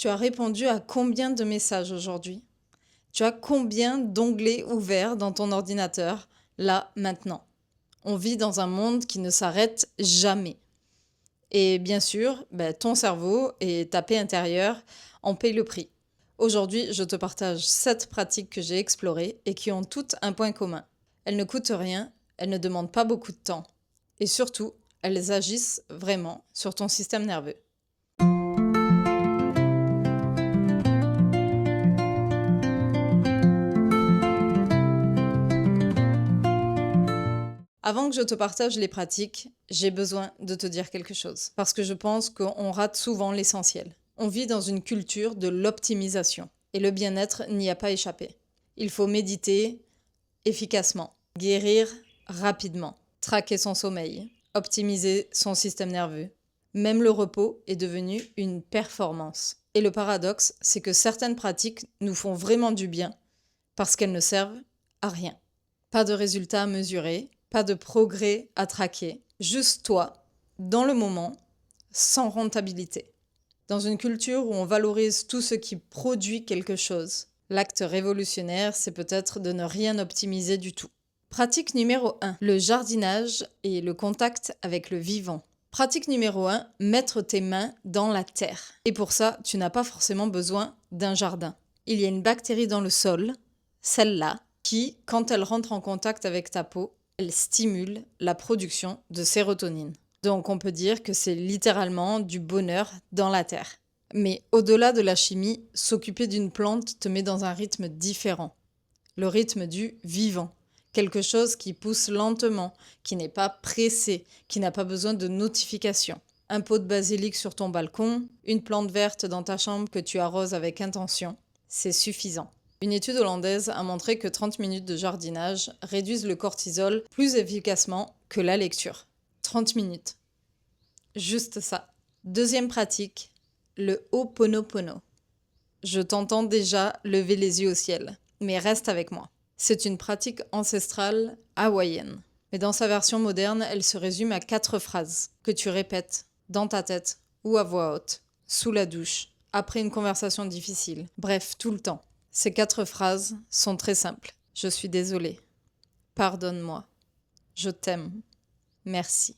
Tu as répondu à combien de messages aujourd'hui? Tu as combien d'onglets ouverts dans ton ordinateur, là, maintenant? On vit dans un monde qui ne s'arrête jamais. Et bien sûr, ton cerveau et ta paix intérieure en payent le prix. Aujourd'hui, je te partage 7 pratiques que j'ai explorées et qui ont toutes un point commun. Elles ne coûtent rien, elles ne demandent pas beaucoup de temps. Et surtout, elles agissent vraiment sur ton système nerveux. Avant que je te partage les pratiques, j'ai besoin de te dire quelque chose, parce que je pense qu'on rate souvent l'essentiel. On vit dans une culture de l'optimisation, et le bien-être n'y a pas échappé. Il faut méditer efficacement, guérir rapidement, traquer son sommeil, optimiser son système nerveux. Même le repos est devenu une performance. Et le paradoxe, c'est que certaines pratiques nous font vraiment du bien, parce qu'elles ne servent à rien. Pas de résultats à mesurer, pas de progrès à traquer, juste toi, dans le moment, sans rentabilité. Dans une culture où on valorise tout ce qui produit quelque chose, l'acte révolutionnaire, c'est peut-être de ne rien optimiser du tout. Pratique numéro 1, le jardinage et le contact avec le vivant. Pratique numéro 1, mettre tes mains dans la terre. Et pour ça, tu n'as pas forcément besoin d'un jardin. Il y a une bactérie dans le sol, celle-là, qui, quand elle rentre en contact avec ta peau, elle stimule la production de sérotonine. Donc on peut dire que c'est littéralement du bonheur dans la terre. Mais au-delà de la chimie, s'occuper d'une plante te met dans un rythme différent. Le rythme du vivant. Quelque chose qui pousse lentement, qui n'est pas pressé, qui n'a pas besoin de notification. Un pot de basilic sur ton balcon, une plante verte dans ta chambre que tu arroses avec intention, c'est suffisant. Une étude hollandaise a montré que 30 minutes de jardinage réduisent le cortisol plus efficacement que la lecture. 30 minutes. Juste ça. Deuxième pratique, le Ho'oponopono. Je t'entends déjà lever les yeux au ciel, mais reste avec moi. C'est une pratique ancestrale hawaïenne. Mais dans sa version moderne, elle se résume à 4 phrases que tu répètes dans ta tête ou à voix haute, sous la douche, après une conversation difficile. Bref, tout le temps. Ces 4 phrases sont très simples. Je suis désolée. Pardonne-moi. Je t'aime. Merci.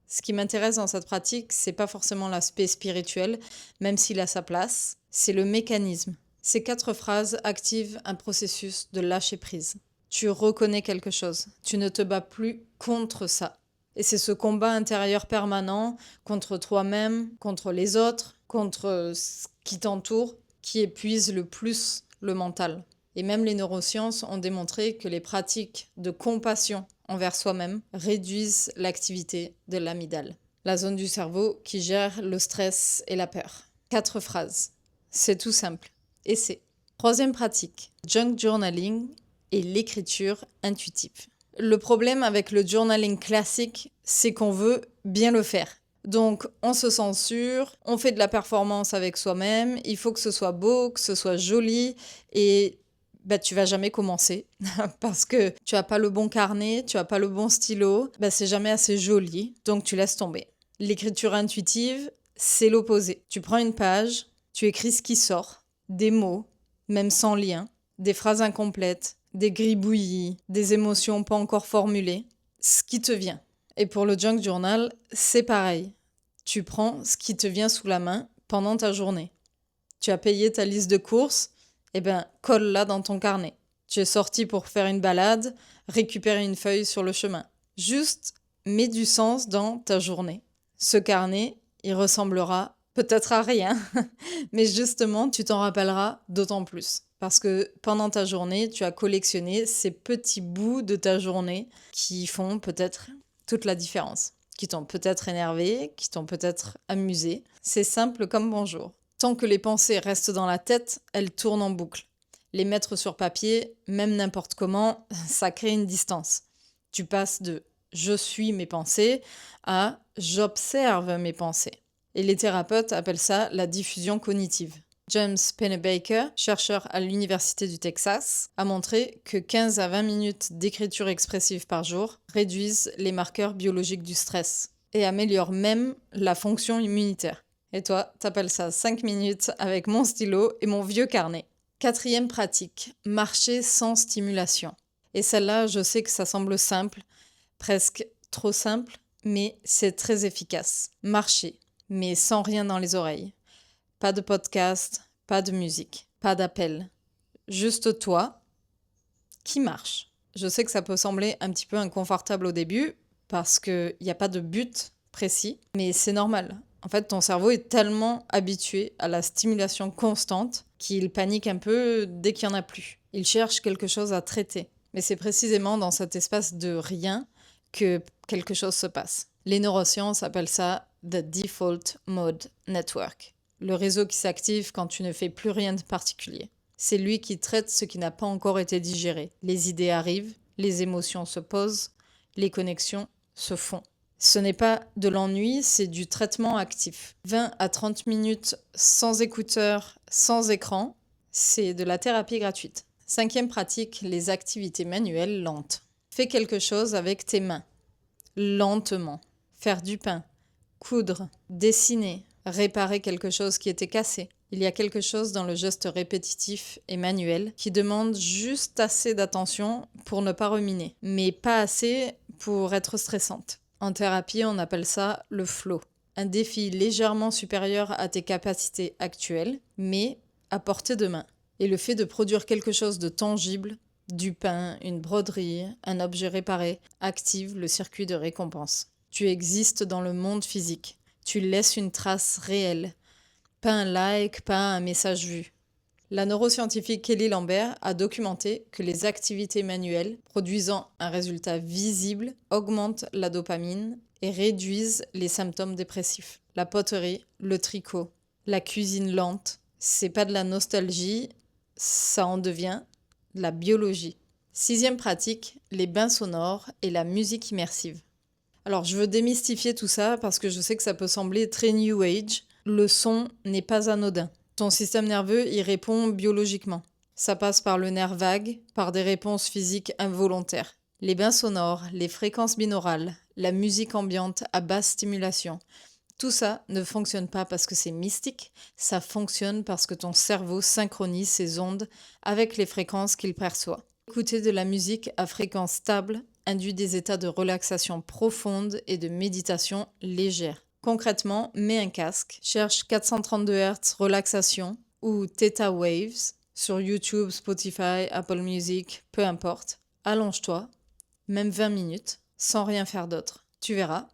Ce qui m'intéresse dans cette pratique, c'est pas forcément l'aspect spirituel, même s'il a sa place, c'est le mécanisme. Ces 4 phrases activent un processus de lâcher prise. Tu reconnais quelque chose. Tu ne te bats plus contre ça. Et c'est ce combat intérieur permanent contre toi-même, contre les autres, contre ce qui t'entoure, qui épuise le plus le mental. Et même les neurosciences ont démontré que les pratiques de compassion envers soi-même réduisent l'activité de l'amygdale, la zone du cerveau qui gère le stress et la peur. 4 phrases. C'est tout simple. Essaie. Troisième pratique, junk journaling et l'écriture intuitive. Le problème avec le journaling classique, c'est qu'on veut bien le faire. Donc, on se censure, on fait de la performance avec soi-même, il faut que ce soit beau, que ce soit joli, et tu vas jamais commencer parce que tu as pas le bon carnet, tu as pas le bon stylo, c'est jamais assez joli, donc tu laisses tomber. L'écriture intuitive, c'est l'opposé. Tu prends une page, tu écris ce qui sort, des mots, même sans lien, des phrases incomplètes, des gribouillis, des émotions pas encore formulées, ce qui te vient. Et pour le junk journal, c'est pareil. Tu prends ce qui te vient sous la main pendant ta journée. Tu as payé ta liste de courses, colle-la dans ton carnet. Tu es sorti pour faire une balade, récupérer une feuille sur le chemin. Juste mets du sens dans ta journée. Ce carnet, il ressemblera peut-être à rien, mais justement, tu t'en rappelleras d'autant plus. Parce que pendant ta journée, tu as collectionné ces petits bouts de ta journée qui font peut-être toute la différence, qui t'ont peut-être énervé, qui t'ont peut-être amusé. C'est simple comme bonjour. Tant que les pensées restent dans la tête, elles tournent en boucle. Les mettre sur papier, même n'importe comment, ça crée une distance. Tu passes de « je suis mes pensées » à « j'observe mes pensées ». Et les thérapeutes appellent ça la diffusion cognitive. James Pennebaker, chercheur à l'Université du Texas, a montré que 15 à 20 minutes d'écriture expressive par jour réduisent les marqueurs biologiques du stress et améliorent même la fonction immunitaire. Et toi, t'appelles ça 5 minutes avec mon stylo et mon vieux carnet. Quatrième pratique, marcher sans stimulation. Et celle-là, je sais que ça semble simple, presque trop simple, mais c'est très efficace. Marcher, mais sans rien dans les oreilles. Pas de podcast, pas de musique, pas d'appel. Juste toi qui marche. Je sais que ça peut sembler un petit peu inconfortable au début parce qu'il n'y a pas de but précis, mais c'est normal. En fait, ton cerveau est tellement habitué à la stimulation constante qu'il panique un peu dès qu'il n'y en a plus. Il cherche quelque chose à traiter. Mais c'est précisément dans cet espace de rien que quelque chose se passe. Les neurosciences appellent ça the default mode network, le réseau qui s'active quand tu ne fais plus rien de particulier. C'est lui qui traite ce qui n'a pas encore été digéré. Les idées arrivent, les émotions se posent, les connexions se font. Ce n'est pas de l'ennui, c'est du traitement actif. 20 à 30 minutes sans écouteurs, sans écran, c'est de la thérapie gratuite. Cinquième pratique, les activités manuelles lentes. Fais quelque chose avec tes mains, lentement. Faire du pain, coudre, dessiner, réparer quelque chose qui était cassé. Il y a quelque chose dans le geste répétitif et manuel qui demande juste assez d'attention pour ne pas ruminer, mais pas assez pour être stressante. En thérapie, on appelle ça le flow. Un défi légèrement supérieur à tes capacités actuelles, mais à portée de main. Et le fait de produire quelque chose de tangible, du pain, une broderie, un objet réparé, active le circuit de récompense. Tu existes dans le monde physique. Tu laisses une trace réelle. Pas un like, pas un message vu. La neuroscientifique Kelly Lambert a documenté que les activités manuelles produisant un résultat visible augmentent la dopamine et réduisent les symptômes dépressifs. La poterie, le tricot, la cuisine lente, c'est pas de la nostalgie, ça en devient de la biologie. Sixième pratique, les bains sonores et la musique immersive. Alors, je veux démystifier tout ça parce que je sais que ça peut sembler très new age. Le son n'est pas anodin. Ton système nerveux y répond biologiquement. Ça passe par le nerf vague, par des réponses physiques involontaires. Les bains sonores, les fréquences binaurales, la musique ambiante à basse stimulation, tout ça ne fonctionne pas parce que c'est mystique, ça fonctionne parce que ton cerveau synchronise ses ondes avec les fréquences qu'il perçoit. Écouter de la musique à fréquence stable induit des états de relaxation profonde et de méditation légère. Concrètement, mets un casque, cherche 432 Hz relaxation ou Theta Waves sur YouTube, Spotify, Apple Music, peu importe. Allonge-toi, même 20 minutes, sans rien faire d'autre. Tu verras,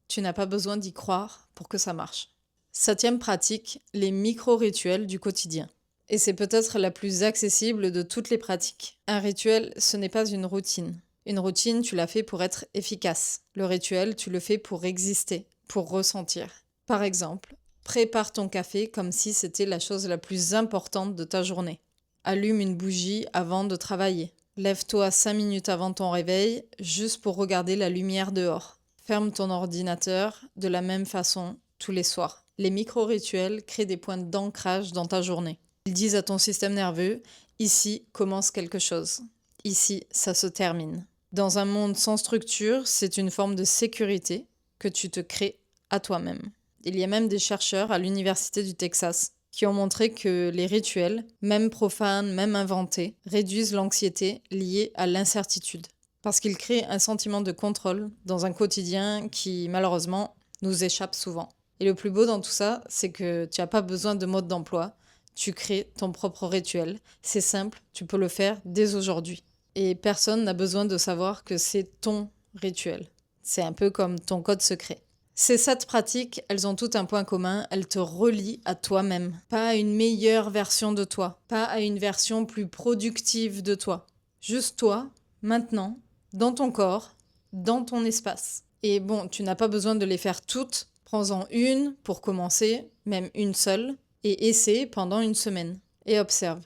tu n'as pas besoin d'y croire pour que ça marche. Septième pratique, les micro-rituels du quotidien. Et c'est peut-être la plus accessible de toutes les pratiques. Un rituel, ce n'est pas une routine. Une routine, tu l'as fait pour être efficace. Le rituel, tu le fais pour exister, pour ressentir. Par exemple, prépare ton café comme si c'était la chose la plus importante de ta journée. Allume une bougie avant de travailler. Lève-toi 5 minutes avant ton réveil, juste pour regarder la lumière dehors. Ferme ton ordinateur de la même façon tous les soirs. Les micro-rituels créent des points d'ancrage dans ta journée. Ils disent à ton système nerveux, ici commence quelque chose. Ici, ça se termine. Dans un monde sans structure, c'est une forme de sécurité que tu te crées à toi-même. Il y a même des chercheurs à l'Université du Texas qui ont montré que les rituels, même profanes, même inventés, réduisent l'anxiété liée à l'incertitude. Parce qu'ils créent un sentiment de contrôle dans un quotidien qui, malheureusement, nous échappe souvent. Et le plus beau dans tout ça, c'est que tu n'as pas besoin de mode d'emploi. Tu crées ton propre rituel. C'est simple, tu peux le faire dès aujourd'hui. Et personne n'a besoin de savoir que c'est ton rituel. C'est un peu comme ton code secret. Ces 7 pratiques, elles ont toutes un point commun, elles te relient à toi-même. Pas à une meilleure version de toi, pas à une version plus productive de toi. Juste toi, maintenant, dans ton corps, dans ton espace. Et bon, tu n'as pas besoin de les faire toutes. Prends-en une pour commencer, même une seule, et essaie pendant une semaine. Et observe.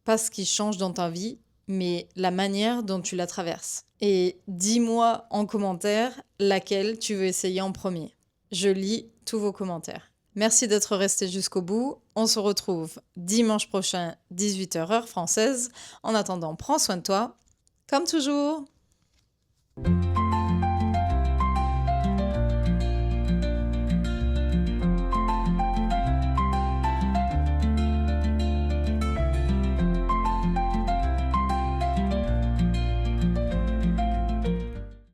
Pas ce qui change dans ta vie, mais la manière dont tu la traverses. Et dis-moi en commentaire laquelle tu veux essayer en premier. Je lis tous vos commentaires. Merci d'être resté jusqu'au bout. On se retrouve dimanche prochain, 18h heure française. En attendant, prends soin de toi. Comme toujours.